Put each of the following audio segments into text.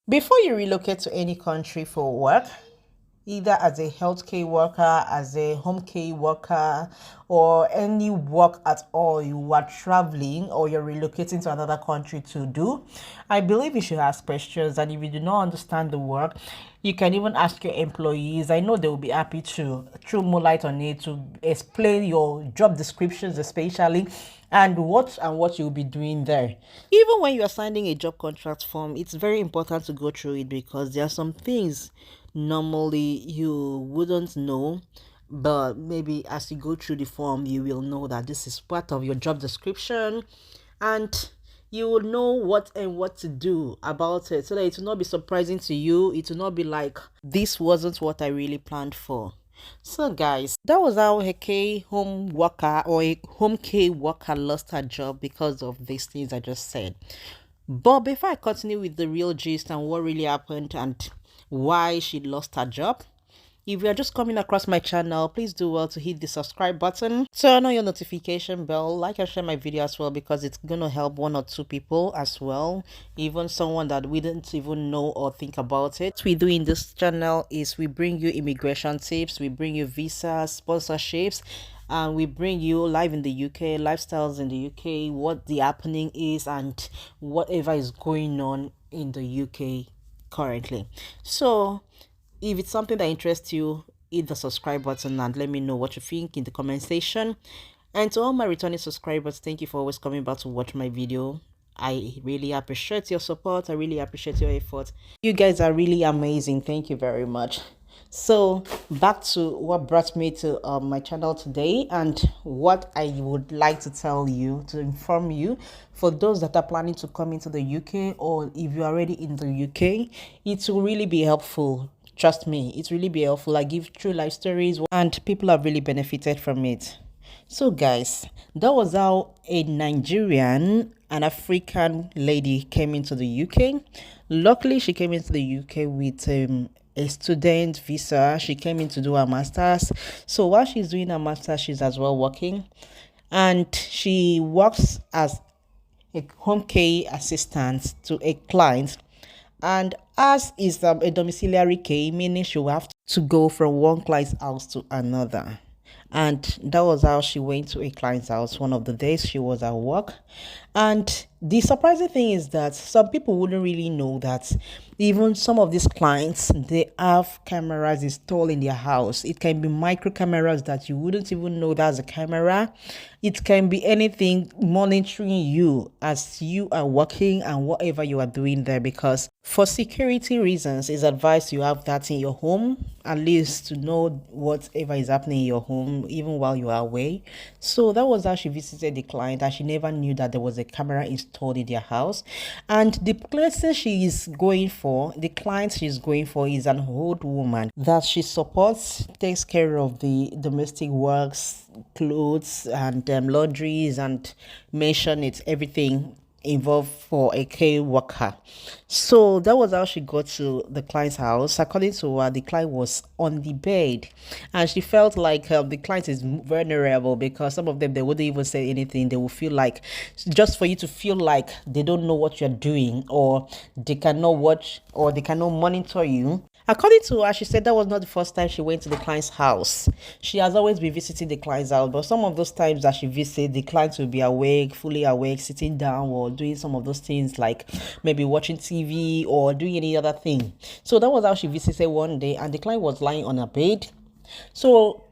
Before you relocate to any country for work, either as a healthcare worker, as a home care worker, or any work at all you are traveling or you're relocating to another country to do, I believe you should ask questions. And if you do not understand the work, you can even ask your employees. I know they will be happy to throw more light on it, to explain your job descriptions, especially, and what you'll be doing there. Even when you are signing a job contract form, it's very important to go through it because there are some things normally you wouldn't know, but maybe as you go through the form, you will know that this is part of your job description, and you will know what to do about it, so that it will not be surprising to you. It will not be like, this wasn't what I really planned for. So guys, that was how a K home worker or a home K worker lost her job because of these things I just said. But before I continue with the real gist and what really happened and why she lost her job, if you are just coming across my channel, please do well to hit the subscribe button, turn on your notification bell, like and share my video as well, because it's gonna help one or two people as well, even someone that we didn't even know or think about it. What we do in this channel is we bring you immigration tips, we bring you visas, sponsorships, and we bring you live in the UK, lifestyles in the UK, what the happening is, and whatever is going on in the UK currently. So if it's something that interests you, hit the subscribe button and let me know what you think in the comment section. And to all my returning subscribers, thank you for always coming back to watch my video. I really appreciate your support. I really appreciate your effort. You guys are really amazing. Thank you very much. So back to what brought me to my channel today, and what I would like to tell you, to inform you, for those that are planning to come into the UK, or if you're already in the UK, it will really be helpful. Trust me, it really be helpful. I give true life stories and people have really benefited from it. So guys, that was how a Nigerian, an African lady came into the UK. Luckily, she came into the UK with a student visa. She came in to do her master's. So while she's doing her master's, she's as well working. And she works as a home care assistant to a client, and as is a domiciliary care, meaning she will have to go from one client's house to another. And that was how she went to a client's house one of the days she was at work. And the surprising thing is that some people wouldn't really know that even some of these clients, they have cameras installed in their house. It can be micro cameras that you wouldn't even know that's a camera. It can be anything monitoring you as you are working and whatever you are doing there, because for security reasons, it's advised you have that in your home, at least to know whatever is happening in your home, even while you are away. So that was how she visited the client, and she never knew that there was a camera installed in their house. And the person she is going for, the client she's going for, is an old woman that she supports, takes care of the domestic works, clothes, and laundries, and mention it, everything involved for a care worker. So that was how she got to the client's house. According to her, the client was on the bed, and she felt like the client is vulnerable, because some of them, they wouldn't even say anything. They will feel like, just for you to feel like they don't know what you're doing, or they cannot watch, or they cannot monitor you. According to her, she said that was not the first time she went to the client's house. She has always been visiting the client's house, but some of those times that she visits, the clients will be awake, fully awake, sitting down, or doing some of those things like maybe watching TV or doing any other thing. So that was how she visited one day, and the client was lying on her bed. So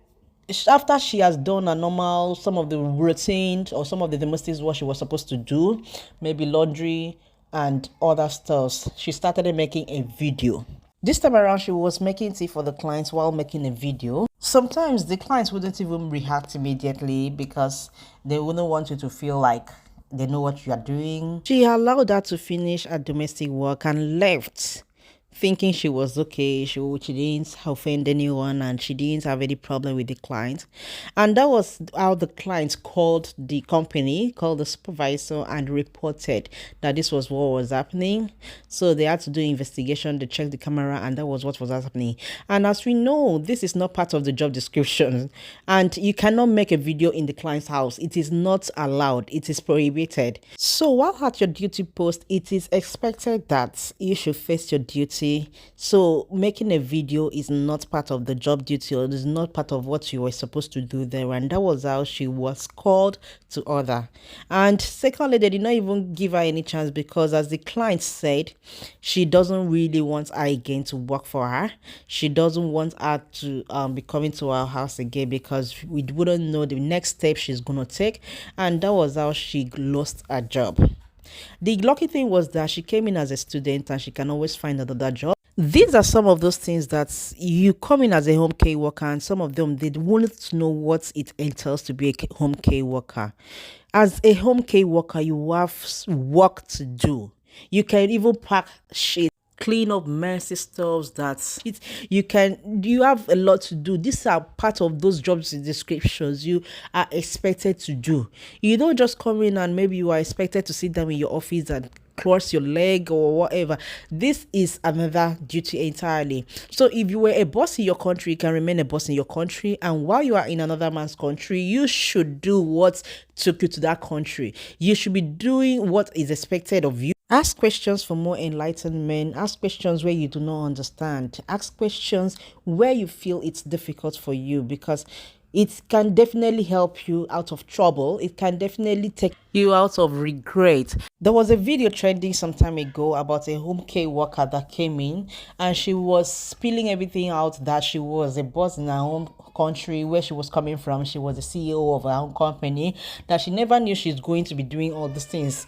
after she has done a normal, some of the routine or some of the domestic what she was supposed to do, maybe laundry and other stuff, she started making a video. This time around, she was making tea for the clients while making a video. Sometimes the clients wouldn't even react immediately because they wouldn't want you to feel like they know what you are doing. She allowed her to finish her domestic work and left. thinking she was okay. She didn't offend anyone and she didn't have any problem with the client. And that was how the client called the company, called the supervisor, and reported that this was what was happening. So they had to do investigation, they checked the camera, and that was what was happening. And as we know, this is not part of the job description. And you cannot make a video in the client's house. It is not allowed. It is prohibited. So while at your duty post, it is expected that you should face your duty. So making a video is not part of the job duty, or it is not part of what you were supposed to do there. And that was how she was called to order. And secondly, they did not even give her any chance, because as the client said, she doesn't really want her again to work for her. She doesn't want her to be coming to our house again, because we wouldn't know the next step she's gonna take. And that was how she lost her job. The lucky thing was that she came in as a student and she can always find another job. These are some of those things that you come in as a home care worker, and some of them, they won't know what it entails to be a home care worker. As a home care worker, you have work to do. You can even pack shit, clean up messy stuff, that you have a lot to do. These are part of those jobs descriptions you are expected to do. You don't just come in and maybe you are expected to sit down in your office and cross your leg or whatever. This is another duty entirely. So if you were a boss in your country, you can remain a boss in your country, and while you are in another man's country, you should do what took you to that country. You should be doing what is expected of you. Ask questions for more enlightenment. Ask questions where you do not understand. Ask questions where you feel it's difficult for you, because it can definitely help you out of trouble. It can definitely take you out of regret. There was a video trending some time ago about a home care worker that came in, and she was spilling everything out, that she was a boss in her home country where she was coming from. She was the CEO of her own company, that she never knew she's going to be doing all these things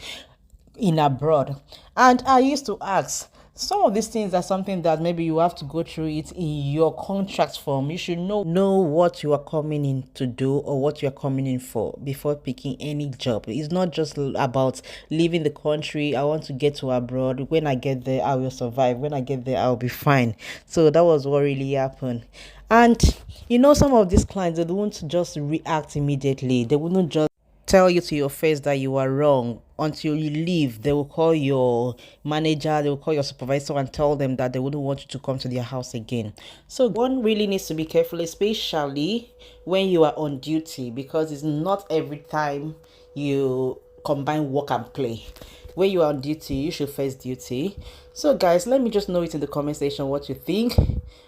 in abroad. And I used to ask, some of these things are something that maybe you have to go through it in your contract form. You should know what you are coming in to do, or what you are coming in for, before picking any job. It's not just about leaving the country. I want to get to abroad. When I get there, I will survive. When I get there, I'll be fine. So that was what really happened. And some of these clients, they won't just react immediately. They wouldn't just tell you to your face that you are wrong. Until you leave, they will call your manager, they will call your supervisor and tell them that they wouldn't want you to come to their house again. So one really needs to be careful, especially when you are on duty, because it's not every time you combine work and play. When you are on duty, you should face duty. So guys, let me just know it in the comment section what you think,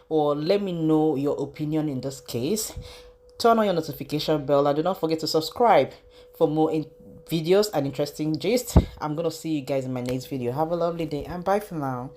or let me know your opinion in this case. Turn on your notification bell, and do not forget to subscribe for more videos and interesting gist. I'm gonna see you guys in my next video. Have a lovely day, and bye for now.